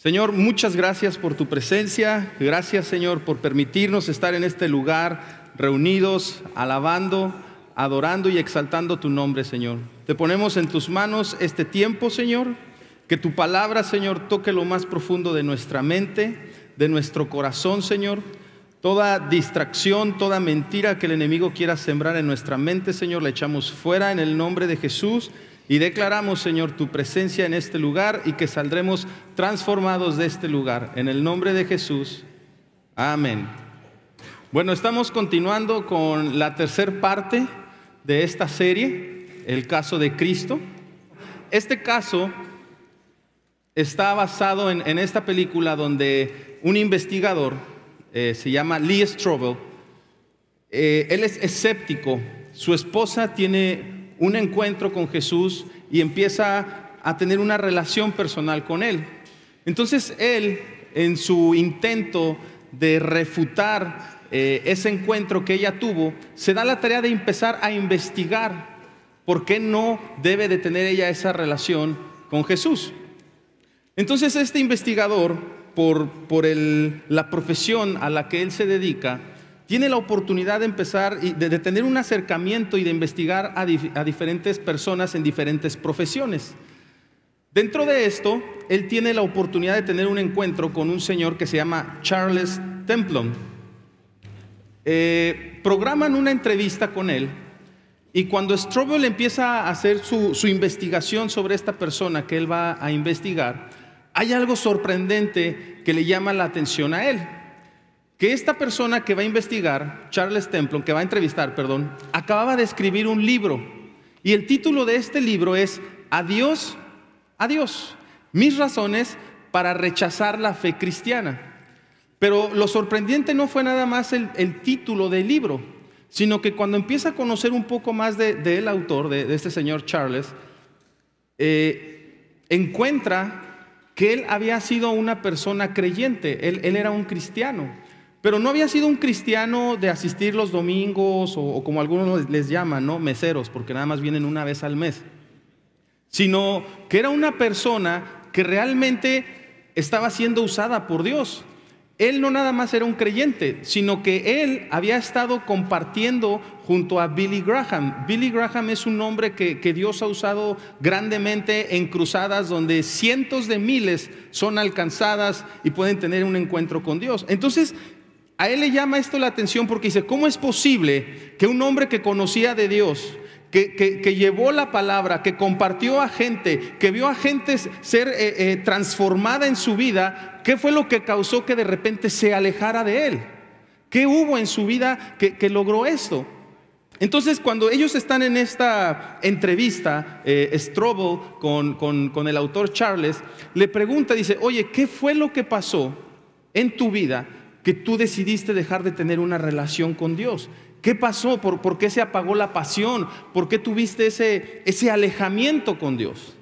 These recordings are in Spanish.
Señor, muchas gracias por tu presencia. Gracias, Señor, por permitirnos estar en este lugar reunidos, alabando, adorando y exaltando tu nombre, Señor. Te ponemos en tus manos este tiempo, Señor. Que tu palabra, Señor, toque lo más profundo de nuestra mente, de nuestro corazón, Señor. Toda distracción, toda mentira que el enemigo quiera sembrar en nuestra mente, Señor, la echamos fuera en el nombre de Jesús. Y declaramos, Señor, tu presencia en este lugar y que saldremos transformados de este lugar. En el nombre de Jesús. Amén. Bueno, estamos continuando con la tercera parte de esta serie, el caso de Cristo. Este caso está basado en esta película donde un investigador, se llama Lee Strobel, él es escéptico. Su esposa tiene un encuentro con Jesús y empieza a tener una relación personal con Él. Entonces él, en su intento de refutar ese encuentro que ella tuvo, se da la tarea de empezar a investigar por qué no debe de tener ella esa relación con Jesús. Entonces este investigador, por la profesión a la que él se dedica, tiene la oportunidad de empezar, de tener un acercamiento y de investigar a diferentes personas en diferentes profesiones. Dentro de esto, él tiene la oportunidad de tener un encuentro con un señor que se llama Charles Templon. Programan una entrevista con él y cuando Strobel empieza a hacer su investigación sobre esta persona que él va a investigar, hay algo sorprendente que le llama la atención a él. Que esta persona que va a investigar, Charles Templon, que va a entrevistar, perdón, acababa de escribir un libro. Y el título de este libro es Adiós, adiós, mis razones para rechazar la fe cristiana. Pero lo sorprendente no fue nada más el título del libro, sino que cuando empieza a conocer un poco más del autor, de este señor Charles, encuentra que él había sido una persona creyente, él era un cristiano. Pero no había sido un cristiano de asistir los domingos o como algunos les llaman, ¿no? Meseros, porque nada más vienen una vez al mes. Sino que era una persona que realmente estaba siendo usada por Dios. Él no nada más era un creyente, sino que él había estado compartiendo junto a Billy Graham. Billy Graham es un hombre que Dios ha usado grandemente en cruzadas donde cientos de miles son alcanzadas y pueden tener un encuentro con Dios. Entonces, a él le llama esto la atención porque dice, ¿cómo es posible que un hombre que conocía de Dios, que llevó la palabra, que compartió a gente, que vio a gente ser transformada en su vida, qué fue lo que causó que de repente se alejara de él? ¿Qué hubo en su vida que logró esto? Entonces, cuando ellos están en esta entrevista, Strobel con el autor Charles, le pregunta, dice, oye, ¿qué fue lo que pasó en tu vida que tú decidiste dejar de tener una relación con Dios? ¿Qué pasó? ¿Por qué se apagó la pasión? ¿Por qué tuviste ese alejamiento con Dios?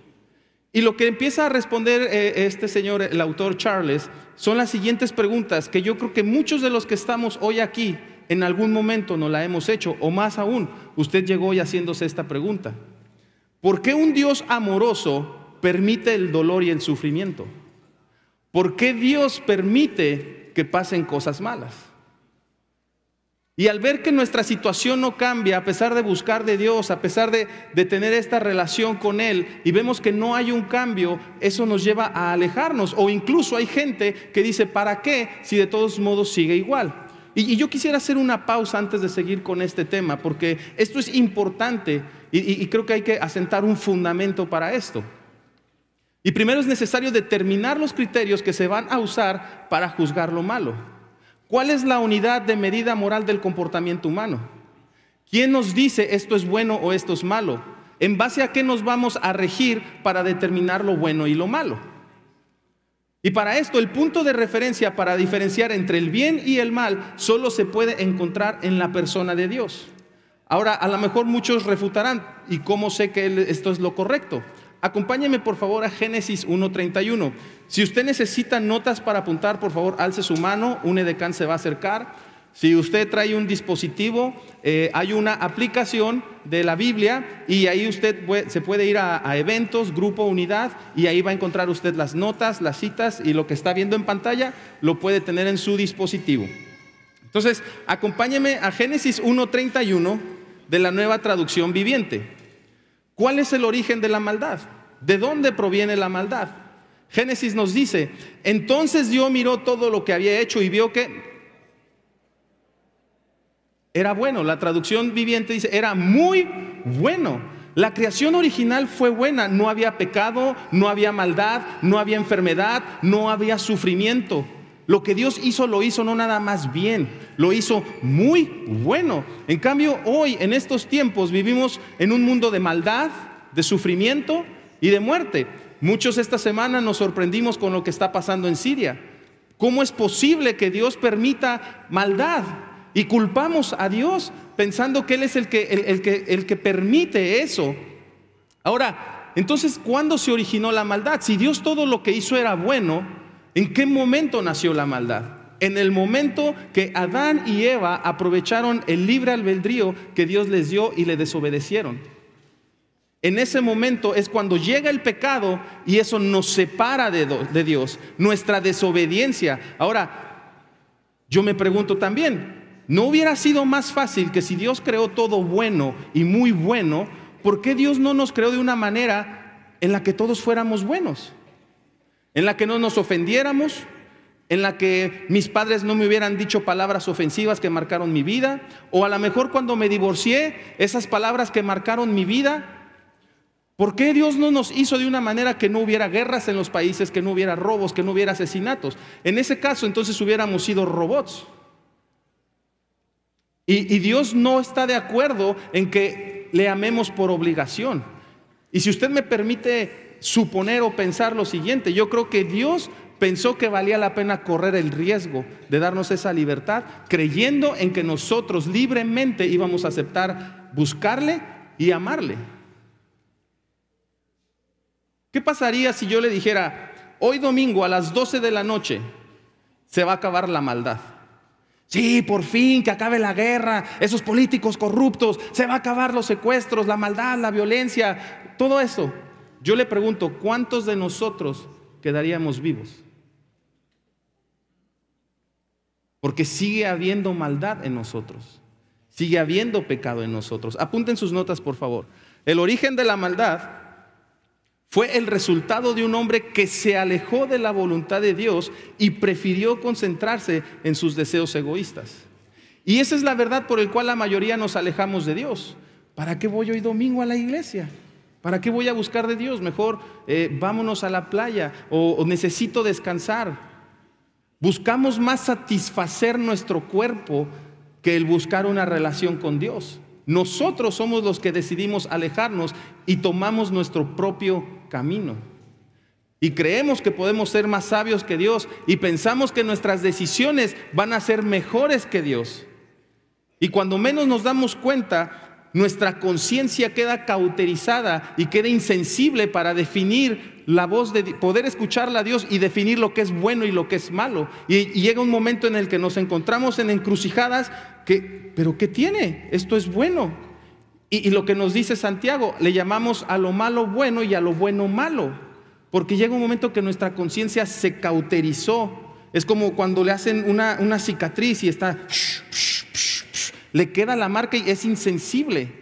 Y lo que empieza a responder este señor, el autor Charles, son las siguientes preguntas que yo creo que muchos de los que estamos hoy aquí en algún momento nos la hemos hecho, o más aún, usted llegó hoy haciéndose esta pregunta. ¿Por qué un Dios amoroso permite el dolor y el sufrimiento? ¿Por qué Dios permite que pasen cosas malas? Y al ver que nuestra situación no cambia, a pesar de buscar de Dios, a pesar de tener esta relación con Él, y vemos que no hay un cambio, eso nos lleva a alejarnos. O incluso hay gente que dice, ¿para qué? Si de todos modos sigue igual. Y yo quisiera hacer una pausa antes de seguir con este tema, porque esto es importante y creo que hay que asentar un fundamento para esto. Y primero es necesario determinar los criterios que se van a usar para juzgar lo malo. ¿Cuál es la unidad de medida moral del comportamiento humano? ¿Quién nos dice esto es bueno o esto es malo? ¿En base a qué nos vamos a regir para determinar lo bueno y lo malo? Y para esto el punto de referencia para diferenciar entre el bien y el mal solo se puede encontrar en la persona de Dios. Ahora, a lo mejor muchos refutarán, ¿y cómo sé que esto es lo correcto? Acompáñeme por favor a Génesis 1:31. Si usted necesita notas para apuntar, por favor, alce su mano, un edecán se va a acercar. Si usted trae un dispositivo, hay una aplicación de la Biblia y ahí usted se puede ir a eventos, grupo, unidad, y ahí va a encontrar usted las notas, las citas, y lo que está viendo en pantalla lo puede tener en su dispositivo. Entonces, acompáñeme a Génesis 1:31 de la Nueva Traducción Viviente. ¿Cuál es el origen de la maldad? ¿De dónde proviene la maldad? Génesis nos dice: entonces Dios miró todo lo que había hecho y vio que era bueno. La traducción Viviente dice: era muy bueno. La creación original fue buena. No había pecado, no había maldad, no había enfermedad, no había sufrimiento. Lo que Dios hizo, lo hizo no nada más bien, lo hizo muy bueno. En cambio, hoy, en estos tiempos, vivimos en un mundo de maldad, de sufrimiento y de muerte. Muchos esta semana nos sorprendimos con lo que está pasando en Siria. ¿Cómo es posible que Dios permita maldad? Y culpamos a Dios pensando que Él es el que permite eso. Ahora, entonces, ¿cuándo se originó la maldad? Si Dios todo lo que hizo era bueno, ¿en qué momento nació la maldad? En el momento que Adán y Eva aprovecharon el libre albedrío que Dios les dio y le desobedecieron. En ese momento es cuando llega el pecado y eso nos separa de Dios, nuestra desobediencia. Ahora, yo me pregunto también, ¿no hubiera sido más fácil que si Dios creó todo bueno y muy bueno, ¿por qué Dios no nos creó de una manera en la que todos fuéramos buenos? En la que no nos ofendiéramos, en la que mis padres no me hubieran dicho palabras ofensivas que marcaron mi vida, o a lo mejor cuando me divorcié, esas palabras que marcaron mi vida. ¿Por qué Dios no nos hizo de una manera que no hubiera guerras en los países, que no hubiera robos, que no hubiera asesinatos? En ese caso, entonces hubiéramos sido robots. Y Dios no está de acuerdo en que le amemos por obligación. Y si usted me permite suponer o pensar lo siguiente, yo creo que Dios pensó que valía la pena correr el riesgo de darnos esa libertad, creyendo en que nosotros libremente íbamos a aceptar buscarle y amarle. ¿Qué pasaría si yo le dijera: hoy domingo a las 12 de la noche se va a acabar la maldad? Sí, por fin, que acabe la guerra, esos políticos corruptos, se va a acabar los secuestros, la maldad, la violencia, todo eso. Yo le pregunto, ¿cuántos de nosotros quedaríamos vivos? Porque sigue habiendo maldad en nosotros, sigue habiendo pecado en nosotros. Apunten sus notas, por favor. El origen de la maldad fue el resultado de un hombre que se alejó de la voluntad de Dios y prefirió concentrarse en sus deseos egoístas. Y esa es la verdad por la cual la mayoría nos alejamos de Dios. ¿Para qué voy hoy domingo a la iglesia? ¿Para qué voy a buscar de Dios? Mejor vámonos a la playa, o necesito descansar. Buscamos más satisfacer nuestro cuerpo que el buscar una relación con Dios. Nosotros somos los que decidimos alejarnos y tomamos nuestro propio camino. Y creemos que podemos ser más sabios que Dios y pensamos que nuestras decisiones van a ser mejores que Dios. Y cuando menos nos damos cuenta, nuestra conciencia queda cauterizada y queda insensible para definir la voz de Dios, poder escucharla a Dios y definir lo que es bueno y lo que es malo. Y llega un momento en el que nos encontramos en encrucijadas ¿pero qué tiene? Esto es bueno. Y lo que nos dice Santiago, le llamamos a lo malo bueno y a lo bueno malo. Porque llega un momento que nuestra conciencia se cauterizó. Es como cuando le hacen una cicatriz y está, le queda la marca y es insensible.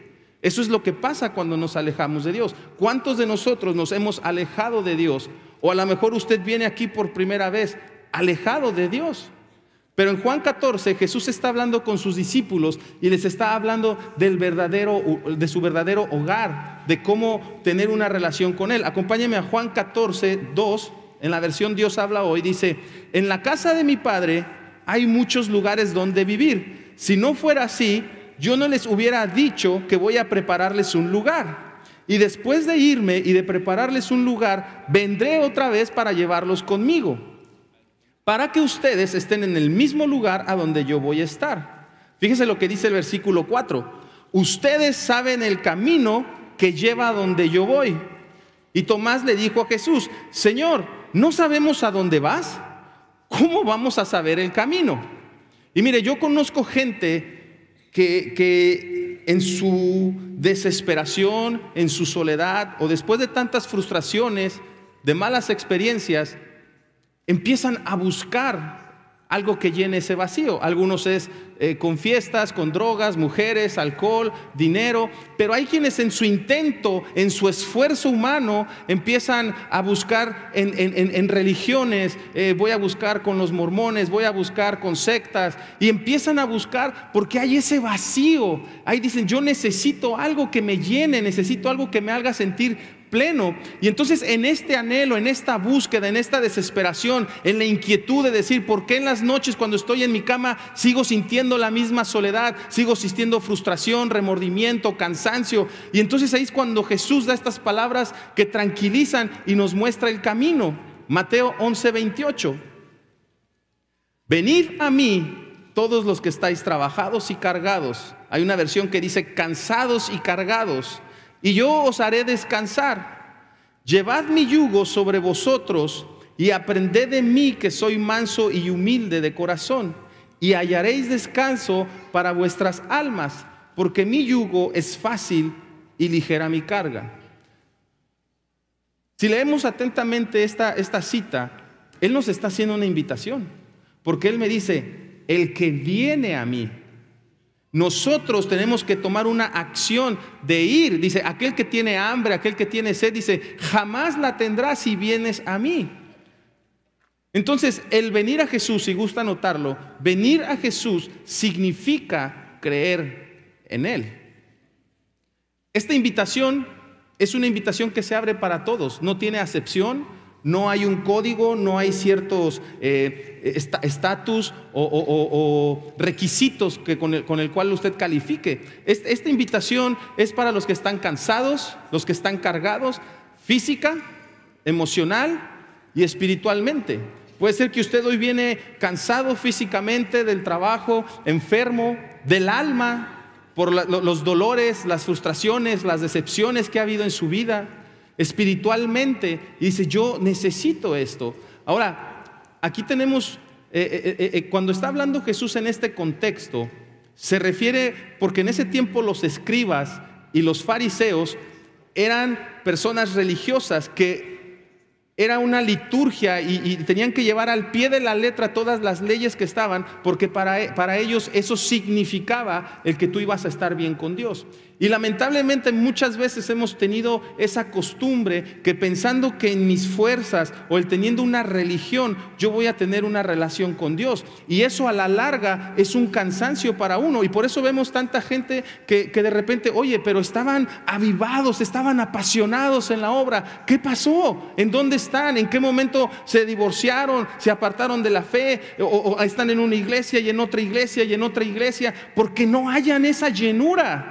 Eso es lo que pasa cuando nos alejamos de Dios. ¿Cuántos de nosotros nos hemos alejado de Dios? O a lo mejor usted viene aquí por primera vez alejado de Dios. Pero en Juan 14 Jesús está hablando con sus discípulos y les está hablando de su verdadero hogar, de cómo tener una relación con Él. Acompáñenme a Juan 14, 2, en la versión Dios habla hoy, dice: en la casa de mi Padre hay muchos lugares donde vivir. Si no fuera así, yo no les hubiera dicho que voy a prepararles un lugar. Y después de irme y de prepararles un lugar, vendré otra vez para llevarlos conmigo, para que ustedes estén en el mismo lugar a donde yo voy a estar. Fíjese lo que dice el versículo 4. Ustedes saben el camino que lleva a donde yo voy. Y Tomás le dijo a Jesús: Señor, ¿no sabemos a dónde vas? ¿Cómo vamos a saber el camino? Y mire, yo conozco gente que en su desesperación, en su soledad o después de tantas frustraciones, de malas experiencias, empiezan a buscar algo que llene ese vacío. Algunos es con fiestas, con drogas, mujeres, alcohol, dinero. Pero hay quienes en su intento, en su esfuerzo humano, empiezan a buscar en religiones. Voy a buscar con los mormones, voy a buscar con sectas. Y empiezan a buscar porque hay ese vacío. Ahí dicen, yo necesito algo que me llene, necesito algo que me haga sentir pleno. Y entonces en este anhelo, en esta búsqueda, en esta desesperación, en la inquietud de decir, ¿por qué en las noches cuando estoy en mi cama sigo sintiendo la misma soledad? Sigo sintiendo frustración, remordimiento, cansancio. Y entonces ahí es cuando Jesús da estas palabras que tranquilizan y nos muestra el camino. Mateo 11:28. Venid a mí todos los que estáis trabajados y cargados. Hay una versión que dice cansados y cargados, y yo os haré descansar. Llevad mi yugo sobre vosotros y aprended de mí, que soy manso y humilde de corazón, y hallaréis descanso para vuestras almas, porque mi yugo es fácil y ligera mi carga. Si leemos atentamente esta cita, Él nos está haciendo una invitación, porque Él me dice, el que viene a mí. Nosotros tenemos que tomar una acción de ir. Dice, aquel que tiene hambre, aquel que tiene sed, dice, jamás la tendrás si vienes a mí. Entonces, el venir a Jesús, si gusta notarlo, venir a Jesús significa creer en Él. Esta invitación es una invitación que se abre para todos, no tiene acepción. No hay un código, no hay ciertos estatus o requisitos con el cual usted califique. Esta invitación es para los que están cansados, los que están cargados, física, emocional y espiritualmente. Puede ser que usted hoy viene cansado físicamente del trabajo, enfermo del alma, por los dolores, las frustraciones, las decepciones que ha habido en su vida. Espiritualmente, y dice, yo necesito esto. Ahora, aquí tenemos, cuando está hablando Jesús en este contexto, se refiere, porque en ese tiempo los escribas y los fariseos eran personas religiosas que era una liturgia y tenían que llevar al pie de la letra todas las leyes que estaban, porque para ellos eso significaba el que tú ibas a estar bien con Dios. Y lamentablemente muchas veces hemos tenido esa costumbre que pensando que en mis fuerzas o el teniendo una religión yo voy a tener una relación con Dios, y eso a la larga es un cansancio para uno. Y por eso vemos tanta gente que de repente, oye, pero estaban avivados, estaban apasionados en la obra. ¿Qué pasó? ¿En dónde están? ¿En qué momento se divorciaron? ¿Se apartaron de la fe? ¿O están en una iglesia y en otra iglesia y en otra iglesia? Porque no hayan esa llenura.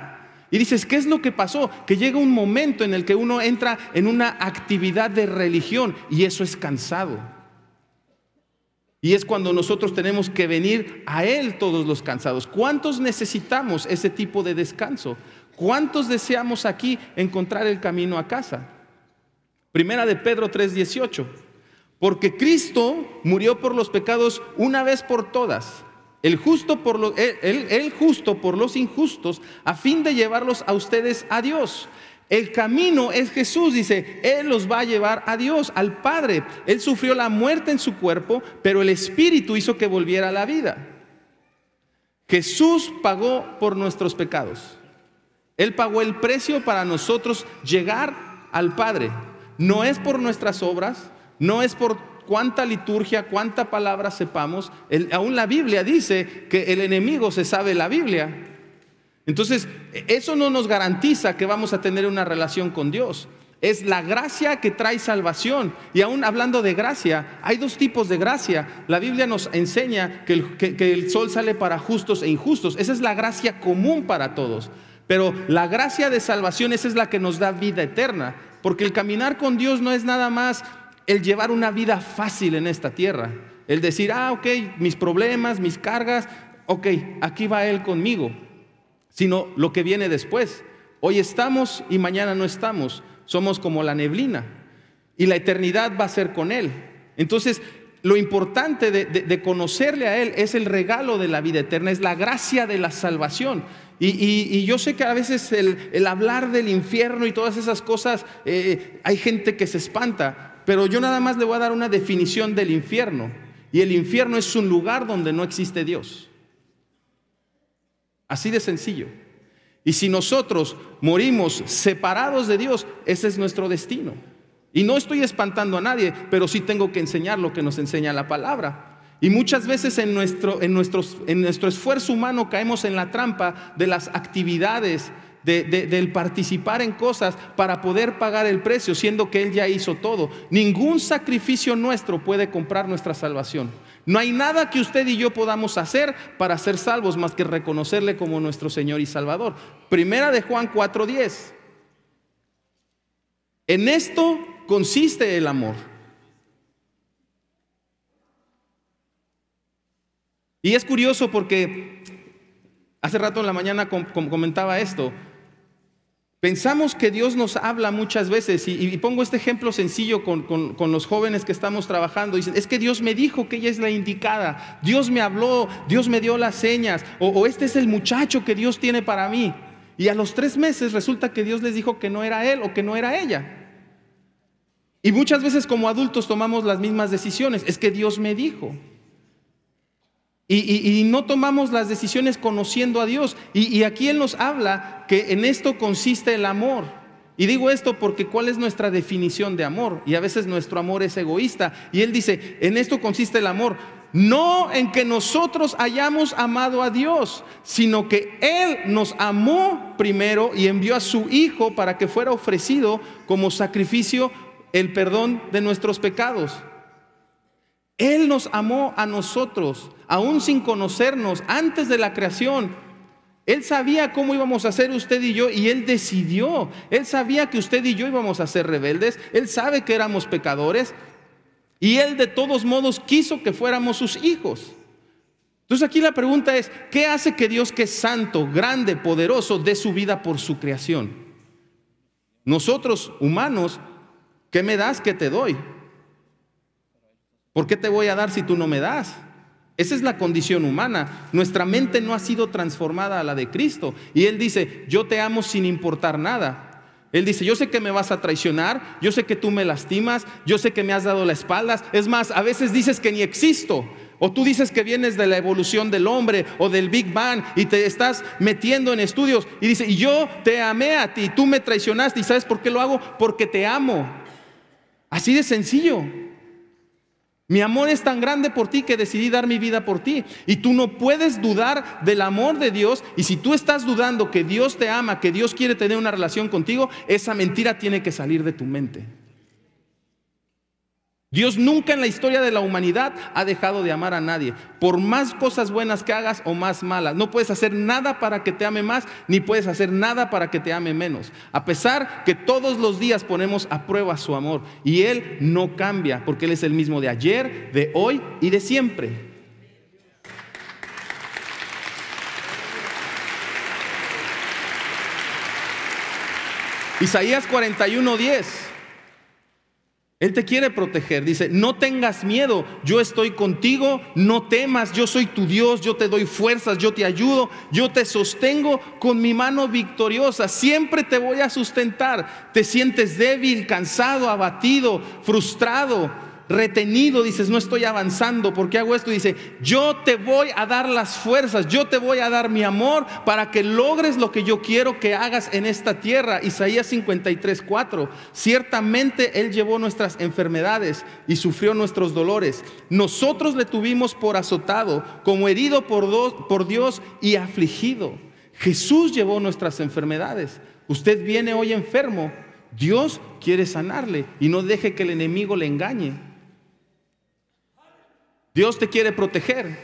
Y dices, ¿qué es lo que pasó? Que llega un momento en el que uno entra en una actividad de religión y eso es cansado. Y es cuando nosotros tenemos que venir a Él todos los cansados. ¿Cuántos necesitamos ese tipo de descanso? ¿Cuántos deseamos aquí encontrar el camino a casa? Primera de Pedro 3:18. Porque Cristo murió por los pecados una vez por todas, el justo por los injustos, a fin de llevarlos a ustedes a Dios. El camino es Jesús, dice, Él los va a llevar a Dios, al Padre. Él sufrió la muerte en su cuerpo, pero el Espíritu hizo que volviera a la vida. Jesús pagó por nuestros pecados. Él pagó el precio para nosotros llegar al Padre. No es por nuestras obras, no es por cuánta liturgia, cuánta palabra sepamos. Aún la Biblia dice que el enemigo se sabe la Biblia. Entonces, eso no nos garantiza que vamos a tener una relación con Dios. Es la gracia que trae salvación. Y aún hablando de gracia, hay dos tipos de gracia. La Biblia nos enseña que el sol sale para justos e injustos. Esa es la gracia común para todos. Pero la gracia de salvación, esa es la que nos da vida eterna. Porque el caminar con Dios no es nada más el llevar una vida fácil en esta tierra. El decir, ok, mis problemas, mis cargas, ok, aquí va Él conmigo. Sino lo que viene después. Hoy estamos y mañana no estamos. Somos como la neblina. Y la eternidad va a ser con Él. Entonces, lo importante de conocerle a Él es el regalo de la vida eterna, es la gracia de la salvación. Y yo sé que a veces el hablar del infierno y todas esas cosas, hay gente que se espanta, pero yo nada más le voy a dar una definición del infierno. Y el infierno es un lugar donde no existe Dios. Así de sencillo. Y si nosotros morimos separados de Dios, ese es nuestro destino. Y no estoy espantando a nadie, pero sí tengo que enseñar lo que nos enseña la palabra. Y muchas veces en nuestro esfuerzo humano caemos en la trampa de las actividades, del participar en cosas para poder pagar el precio, siendo que Él ya hizo todo. Ningún sacrificio nuestro puede comprar nuestra salvación. No hay nada que usted y yo podamos hacer para ser salvos más que reconocerle como nuestro Señor y Salvador. Primera de Juan 4:10. En esto consiste el amor. Y es curioso porque hace rato en la mañana comentaba esto. Pensamos que Dios nos habla muchas veces, y pongo este ejemplo sencillo con los jóvenes que estamos trabajando. Dicen, es que Dios me dijo que ella es la indicada, Dios me habló, Dios me dio las señas, o este es el muchacho que Dios tiene para mí. Y a los 3 meses resulta que Dios les dijo que no era él o que no era ella. Y muchas veces como adultos tomamos las mismas decisiones, es que Dios me dijo. Y no tomamos las decisiones conociendo a Dios. Y aquí Él nos habla que en esto consiste el amor. Y digo esto porque ¿cuál es nuestra definición de amor? Y a veces nuestro amor es egoísta. Y Él dice, en esto consiste el amor. No en que nosotros hayamos amado a Dios, sino que Él nos amó primero y envió a su Hijo para que fuera ofrecido como sacrificio el perdón de nuestros pecados. Él nos amó a nosotros, aún sin conocernos, antes de la creación. Él sabía cómo íbamos a ser usted y yo, y Él decidió. Él sabía que usted y yo íbamos a ser rebeldes. Él sabe que éramos pecadores, y Él de todos modos quiso que fuéramos sus hijos. Entonces aquí la pregunta es, ¿qué hace que Dios, que es santo, grande, poderoso, dé su vida por su creación? Nosotros, humanos, ¿qué me das? ¿Qué te doy? ¿Por qué te voy a dar si tú no me das? Esa es la condición humana. Nuestra mente no ha sido transformada a la de Cristo. Y Él dice, yo te amo sin importar nada. Él dice, yo sé que me vas a traicionar, yo sé que tú me lastimas, yo sé que me has dado la espalda. Es más, a veces dices que ni existo. O tú dices que vienes de la evolución del hombre o del Big Bang y te estás metiendo en estudios. Y dice, y yo te amé a ti, tú me traicionaste. ¿Y sabes por qué lo hago? Porque te amo. Así de sencillo. Mi amor es tan grande por ti que decidí dar mi vida por ti. Y tú no puedes dudar del amor de Dios. Y si tú estás dudando que Dios te ama, que Dios quiere tener una relación contigo, esa mentira tiene que salir de tu mente. Dios nunca en la historia de la humanidad ha dejado de amar a nadie, por más cosas buenas que hagas o más malas. No puedes hacer nada para que te ame más, ni puedes hacer nada para que te ame menos. A pesar que todos los días ponemos a prueba su amor, y Él no cambia, porque Él es el mismo de ayer, de hoy y de siempre. Isaías 41:10. Él te quiere proteger, dice, no tengas miedo, yo estoy contigo, no temas, yo soy tu Dios, yo te doy fuerzas, yo te ayudo, yo te sostengo con mi mano victoriosa, siempre te voy a sustentar. Te sientes débil, cansado, abatido, frustrado, retenido, dices, no estoy avanzando, ¿por qué hago esto? Dice, yo te voy a dar las fuerzas, yo te voy a dar mi amor para que logres lo que yo quiero que hagas en esta tierra. Isaías 53:4. Ciertamente Él llevó nuestras enfermedades y sufrió nuestros dolores. Nosotros le tuvimos por azotado, como herido por Dios y afligido. Jesús llevó nuestras enfermedades. Usted viene hoy enfermo, Dios quiere sanarle, y no deje que el enemigo le engañe. Dios te quiere proteger.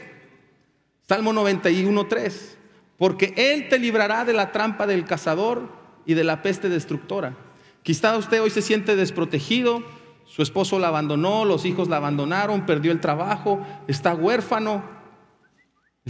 Salmo 91:3. Porque Él te librará de la trampa del cazador y de la peste destructora. Quizá usted hoy se siente desprotegido. Su esposo la abandonó, los hijos la abandonaron, perdió el trabajo, está huérfano,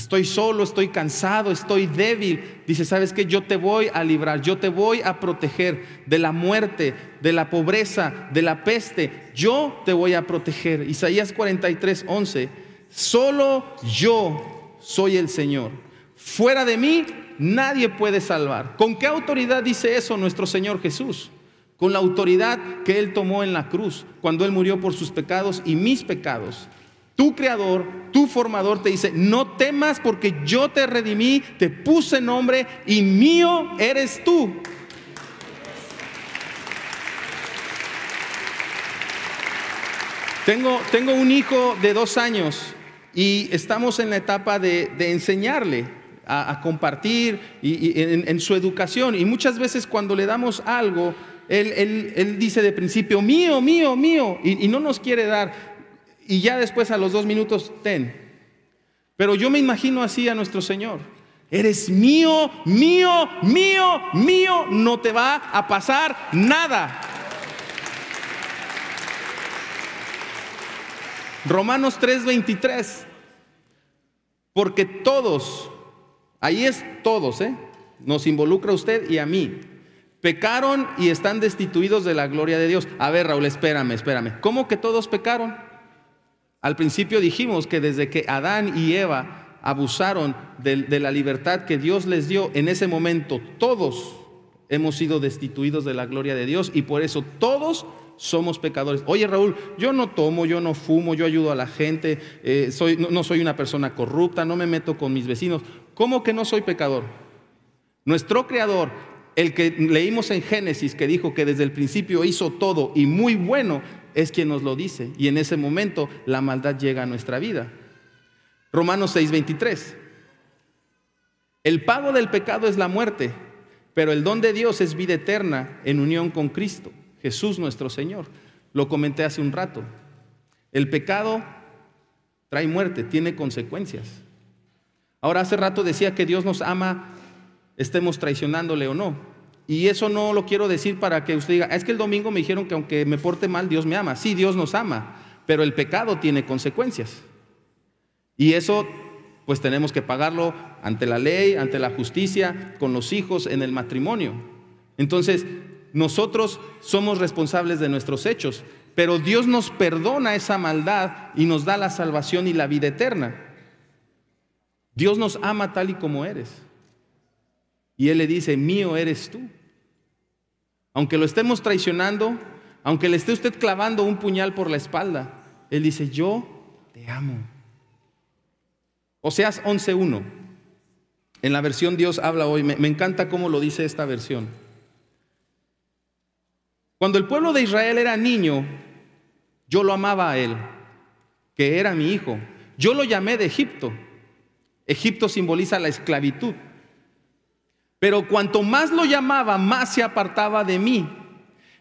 Estoy solo, estoy cansado, estoy débil. Dice, ¿sabes qué? Yo te voy a librar, yo te voy a proteger de la muerte, de la pobreza, de la peste. Yo te voy a proteger. Isaías 43:11. Solo yo soy el Señor. Fuera de mí nadie puede salvar. ¿Con qué autoridad dice eso nuestro Señor Jesús? Con la autoridad que Él tomó en la cruz, cuando Él murió por sus pecados y mis pecados. Tu Creador, tu Formador te dice, no temas porque yo te redimí, te puse nombre y mío eres tú. Tengo un hijo de 2 años y estamos en la etapa de enseñarle a compartir en su educación. Y muchas veces cuando le damos algo, él dice de principio, mío, mío, mío, y no nos quiere dar. Y ya después a los 2 minutos, ten. Pero yo me imagino así a nuestro Señor. Eres mío, mío, mío, mío. No te va a pasar nada. Romanos 3:23. Porque todos, ahí es todos, nos involucra a usted y a mí. Pecaron y están destituidos de la gloria de Dios. A ver, Raúl, espérame. ¿Cómo que todos pecaron? Al principio dijimos que desde que Adán y Eva abusaron de la libertad que Dios les dio, en ese momento todos hemos sido destituidos de la gloria de Dios y por eso todos somos pecadores. Oye, Raúl, yo no tomo, yo no fumo, yo ayudo a la gente, no soy una persona corrupta, no me meto con mis vecinos. ¿Cómo que no soy pecador? Nuestro Creador, el que leímos en Génesis, que dijo que desde el principio hizo todo y muy bueno, es quien nos lo dice, y en ese momento la maldad llega a nuestra vida. Romanos 6:23. El pago del pecado es la muerte, pero el don de Dios es vida eterna en unión con Cristo, Jesús nuestro Señor. Lo comenté hace un rato. El pecado trae muerte, tiene consecuencias. Ahora, hace rato decía que Dios nos ama, estemos traicionándole o no. Y eso no lo quiero decir para que usted diga, es que el domingo me dijeron que aunque me porte mal, Dios me ama. Sí, Dios nos ama, pero el pecado tiene consecuencias. Y eso, pues tenemos que pagarlo ante la ley, ante la justicia, con los hijos, en el matrimonio. Entonces, nosotros somos responsables de nuestros hechos, pero Dios nos perdona esa maldad y nos da la salvación y la vida eterna. Dios nos ama tal y como eres. Y Él le dice, mío eres tú. Aunque lo estemos traicionando, aunque le esté usted clavando un puñal por la espalda, Él dice, yo te amo. Oseas 11:1. En la versión Dios habla hoy, me encanta cómo lo dice esta versión. Cuando el pueblo de Israel era niño, yo lo amaba a él, que era mi hijo. Yo lo llamé de Egipto. Egipto simboliza la esclavitud. Pero cuanto más lo llamaba, más se apartaba de mí.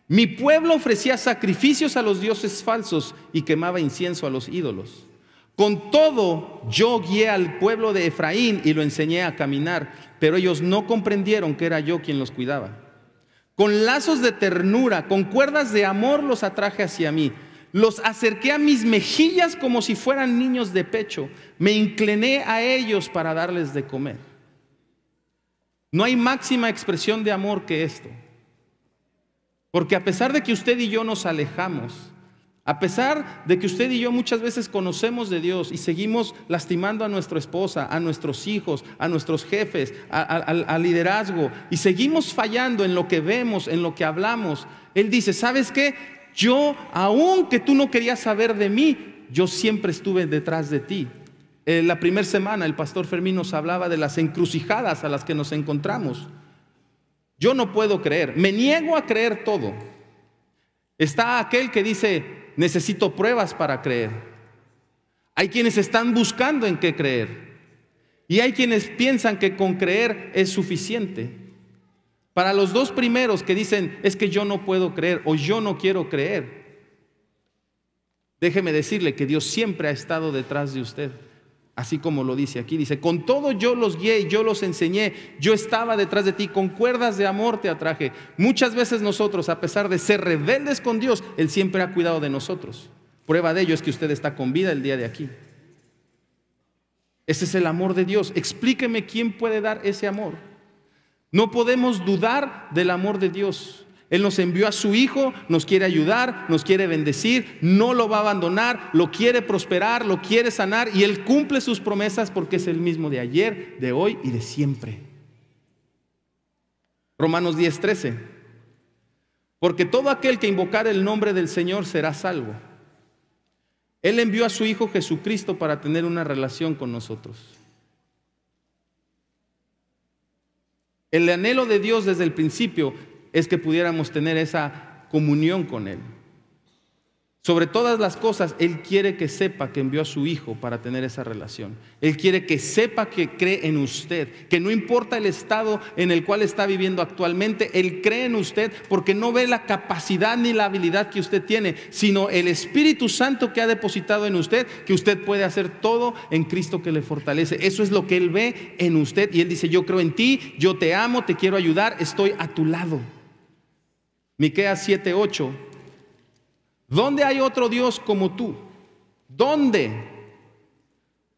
Mi pueblo ofrecía sacrificios a los dioses falsos y quemaba incienso a los ídolos. Con todo, yo guié al pueblo de Efraín y lo enseñé a caminar, pero ellos no comprendieron que era yo quien los cuidaba. Con lazos de ternura, con cuerdas de amor los atraje hacia mí. Los acerqué a mis mejillas como si fueran niños de pecho. Me incliné a ellos para darles de comer. No hay máxima expresión de amor que esto. Porque a pesar de que usted y yo nos alejamos, a pesar de que usted y yo muchas veces conocemos de Dios y seguimos lastimando a nuestra esposa, a nuestros hijos, a nuestros jefes, al liderazgo, y seguimos fallando en lo que vemos, en lo que hablamos, Él dice, ¿sabes qué? Yo, aunque tú no querías saber de mí, yo siempre estuve detrás de ti. La primera semana el pastor Fermín nos hablaba de las encrucijadas a las que nos encontramos. Yo no puedo creer, me niego a creer todo. Está aquel que dice, necesito pruebas para creer. Hay quienes están buscando en qué creer. Y hay quienes piensan que con creer es suficiente. Para los dos primeros que dicen, es que yo no puedo creer o yo no quiero creer, déjeme decirle que Dios siempre ha estado detrás de usted. Así como lo dice aquí, dice, con todo yo los guié, yo los enseñé, yo estaba detrás de ti, con cuerdas de amor te atraje. Muchas veces nosotros, a pesar de ser rebeldes con Dios, Él siempre ha cuidado de nosotros. Prueba de ello es que usted está con vida el día de aquí. Ese es el amor de Dios. Explíqueme quién puede dar ese amor. No podemos dudar del amor de Dios. Él nos envió a su Hijo, nos quiere ayudar, nos quiere bendecir, no lo va a abandonar, lo quiere prosperar, lo quiere sanar, y Él cumple sus promesas porque es el mismo de ayer, de hoy y de siempre. Romanos 10:13. Porque todo aquel que invocare el nombre del Señor será salvo. Él envió a su Hijo Jesucristo para tener una relación con nosotros. El anhelo de Dios desde el principio es que pudiéramos tener esa comunión con Él. Sobre todas las cosas, Él quiere que sepa que envió a su Hijo para tener esa relación. Él quiere que sepa que cree en usted, que no importa el estado en el cual está viviendo actualmente, Él cree en usted porque no ve la capacidad ni la habilidad que usted tiene, sino el Espíritu Santo que ha depositado en usted, que usted puede hacer todo en Cristo que le fortalece. Eso es lo que Él ve en usted, y Él dice: yo creo en ti, yo te amo, te quiero ayudar, estoy a tu lado. Miqueas 7:8. ¿Dónde hay otro Dios como tú? ¿Dónde?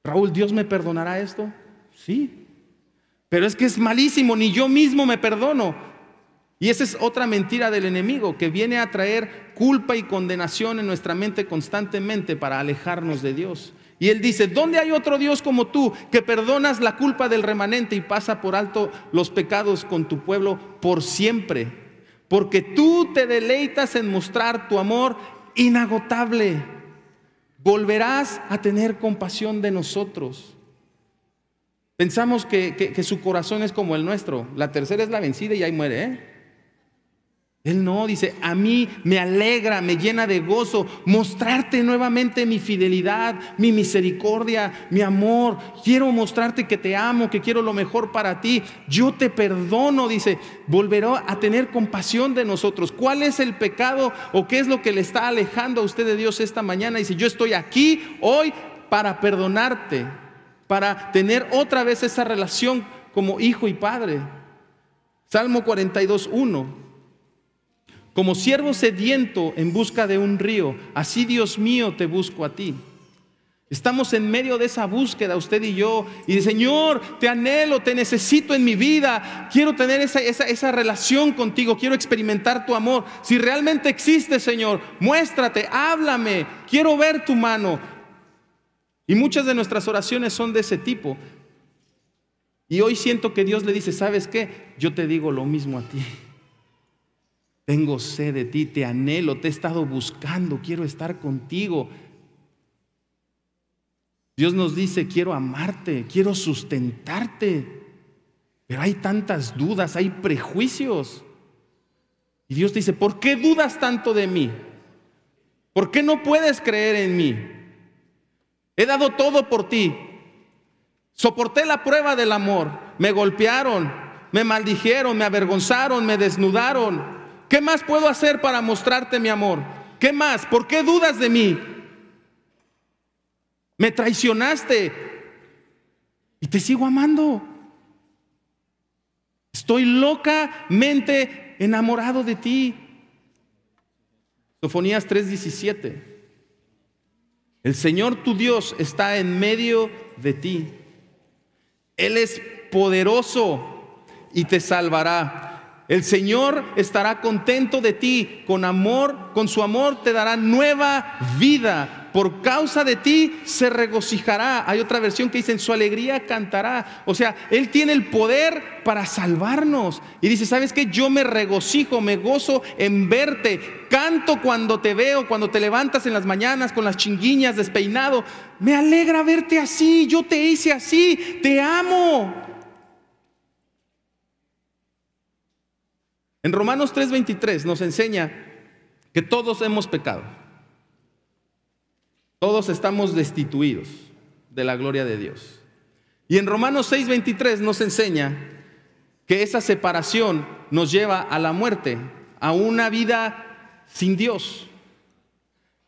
Raúl, ¿Dios me perdonará esto? Sí, pero es que es malísimo, ni yo mismo me perdono. Y esa es otra mentira del enemigo, que viene a traer culpa y condenación en nuestra mente constantemente para alejarnos de Dios. Y Él dice: ¿dónde hay otro Dios como tú, que perdonas la culpa del remanente y pasa por alto los pecados con tu pueblo por siempre? Porque tú te deleitas en mostrar tu amor inagotable. Volverás a tener compasión de nosotros. Pensamos que su corazón es como el nuestro. La tercera es la vencida y ahí muere, ¿eh? Él no, dice: a mí me alegra, me llena de gozo mostrarte nuevamente mi fidelidad, mi misericordia, mi amor. Quiero mostrarte que te amo, que quiero lo mejor para ti. Yo te perdono, dice. Volverá a tener compasión de nosotros. ¿Cuál es el pecado o qué es lo que le está alejando a usted de Dios esta mañana? Dice: yo estoy aquí hoy para perdonarte, para tener otra vez esa relación como hijo y padre. Salmo 42:1. Como siervo sediento en busca de un río, así, Dios mío, te busco a ti. Estamos en medio de esa búsqueda, usted y yo. Y dice: Señor, te anhelo, te necesito en mi vida. Quiero tener esa relación contigo. Quiero experimentar tu amor. Si realmente existe, Señor, muéstrate, háblame. Quiero ver tu mano. Y muchas de nuestras oraciones son de ese tipo. Y hoy siento que Dios le dice: ¿sabes qué? Yo te digo lo mismo a ti. Tengo sed de ti, te anhelo, te he estado buscando, quiero estar contigo. Dios nos dice: quiero amarte, quiero sustentarte. Pero hay tantas dudas, hay prejuicios. Y Dios dice: ¿por qué dudas tanto de mí? ¿Por qué no puedes creer en mí? He dado todo por ti. Soporté la prueba del amor. Me golpearon, me maldijeron, me avergonzaron, me desnudaron. ¿Qué más puedo hacer para mostrarte mi amor? ¿Qué más? ¿Por qué dudas de mí? Me traicionaste y te sigo amando. Estoy locamente enamorado de ti. Sofonías 3:17. El Señor tu Dios está en medio de ti. Él es poderoso y te salvará. El Señor estará contento de ti, con amor, con su amor te dará nueva vida. Por causa de ti se regocijará. Hay otra versión que dice: en su alegría cantará. O sea, Él tiene el poder para salvarnos. Y dice: ¿sabes qué? Yo me regocijo, me gozo en verte. Canto cuando te veo, cuando te levantas en las mañanas con las chinguiñas, despeinado. Me alegra verte así, yo te hice así, te amo. En Romanos 3:23 nos enseña que todos hemos pecado. Todos estamos destituidos de la gloria de Dios. Y en Romanos 6:23 nos enseña que esa separación nos lleva a la muerte, a una vida sin Dios.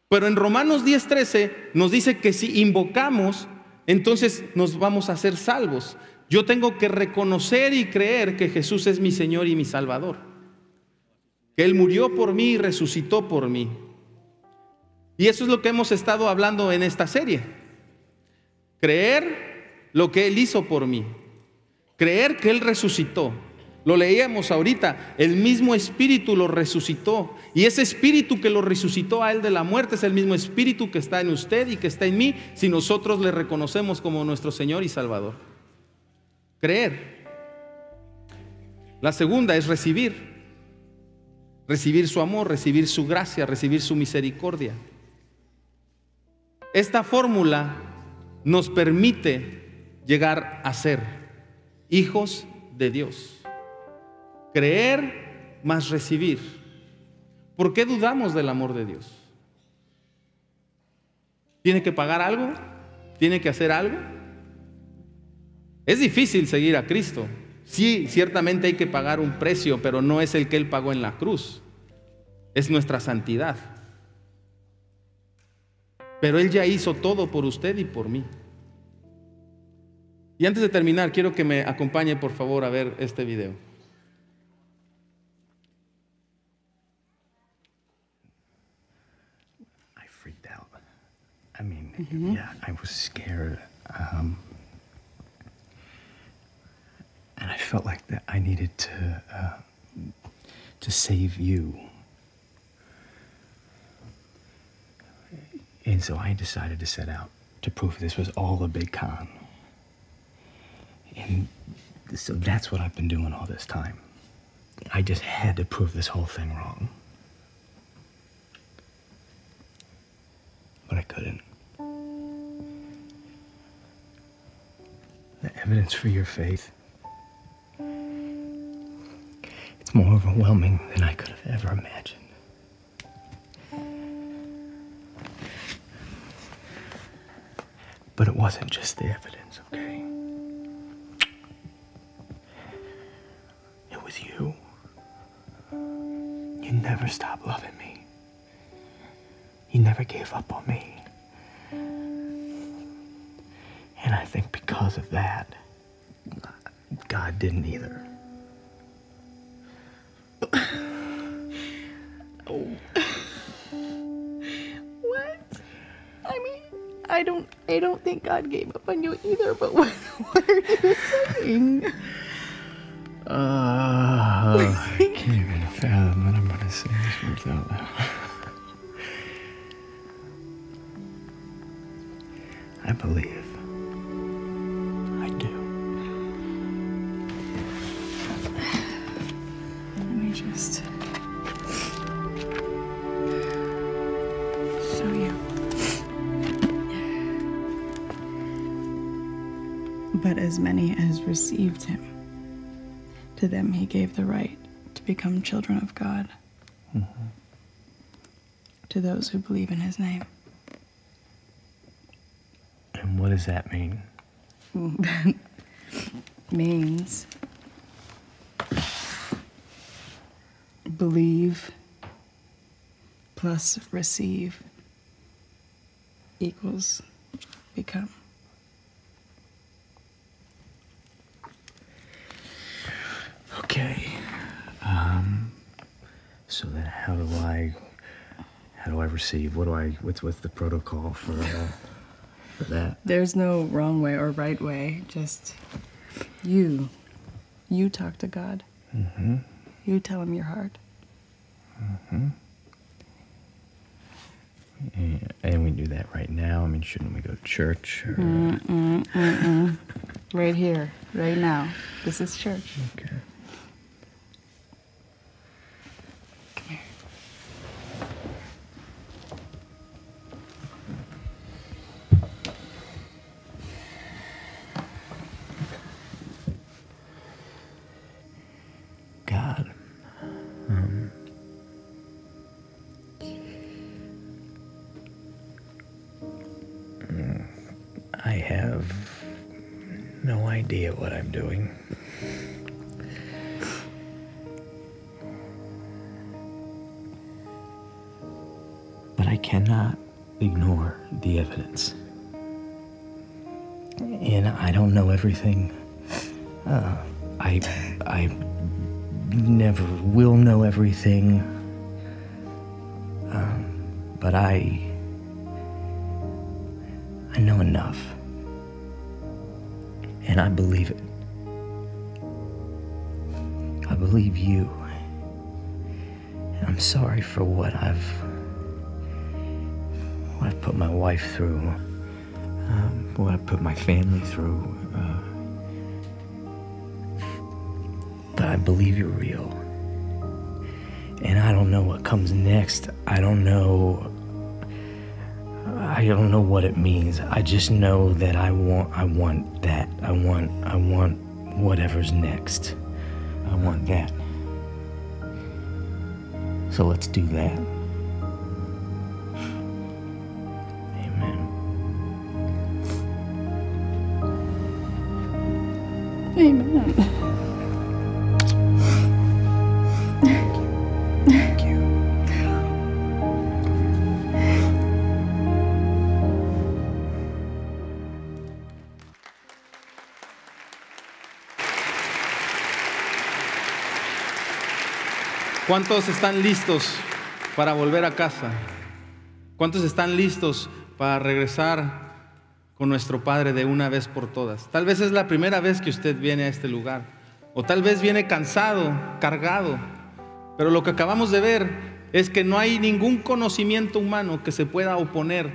Pero en Romanos 10:13 nos dice que si invocamos, entonces nos vamos a ser salvos. Yo tengo que reconocer y creer que Jesús es mi Señor y mi Salvador, que Él murió por mí y resucitó por mí. Y eso es lo que hemos estado hablando en esta serie. Creer lo que Él hizo por mí. Creer que Él resucitó. Lo leíamos ahorita, el mismo Espíritu lo resucitó. Y ese Espíritu que lo resucitó a Él de la muerte es el mismo Espíritu que está en usted y que está en mí si nosotros le reconocemos como nuestro Señor y Salvador. Creer. La segunda es recibir. Recibir su amor, recibir su gracia, recibir su misericordia. Esta fórmula nos permite llegar a ser hijos de Dios. Creer más recibir. ¿Por qué dudamos del amor de Dios? ¿Tiene que pagar algo? ¿Tiene que hacer algo? Es difícil seguir a Cristo. Sí, ciertamente hay que pagar un precio, pero no es el que Él pagó en la cruz. Es nuestra santidad. Pero Él ya hizo todo por usted y por mí. Y antes de terminar, quiero que me acompañe por favor a ver este video. I freaked out. I mean, yeah, I was scared. And I felt like that I needed to save you. And so I decided to set out to prove this was all a big con. And so that's what I've been doing all this time. I just had to prove this whole thing wrong. But I couldn't. The evidence for your faith, it's more overwhelming than I could have ever imagined. But it wasn't just the evidence, okay? It was you. You never stopped loving me. You never gave up on me. And I think because of that, God didn't either. Oh. What? I mean, I don't think God gave up on you either, but what are you saying? I can't even fathom that I'm gonna say this words out loud. I believe. I do. Let me just show you. But as many as received him, to them he gave the right to become children of God. Mm-hmm. To those who believe in his name. And what does that mean? That means believe plus receive equals become. Okay. So then how do I receive? What's the protocol for that? There's no wrong way or right way. Just you talk to God. Mm-hmm. You tell him your heart. Mm-hmm. And we do that right now. I mean, shouldn't we go to church? Or... Right here, right now. This is church. Okay. Come here. God, I have no idea what I'm doing. But I cannot ignore the evidence. And I don't know everything. I never will know everything. But I know enough. And I believe it. I believe you. And I'm sorry for what I've put my wife through, what I put my family through. But I believe you're real. And I don't know what comes next. I don't know what it means. I just know that I want that. I want whatever's next. I want that. So let's do that. Amen. Amen. Thank you. ¿Cuántos están listos para volver a casa? ¿Cuántos están listos para regresar con nuestro Padre de una vez por todas? Tal vez es la primera vez que usted viene a este lugar, o tal vez viene cansado, cargado, pero lo que acabamos de ver es que no hay ningún conocimiento humano que se pueda oponer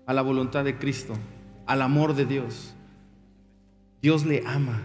a la voluntad de Cristo, al amor de Dios. Dios le ama.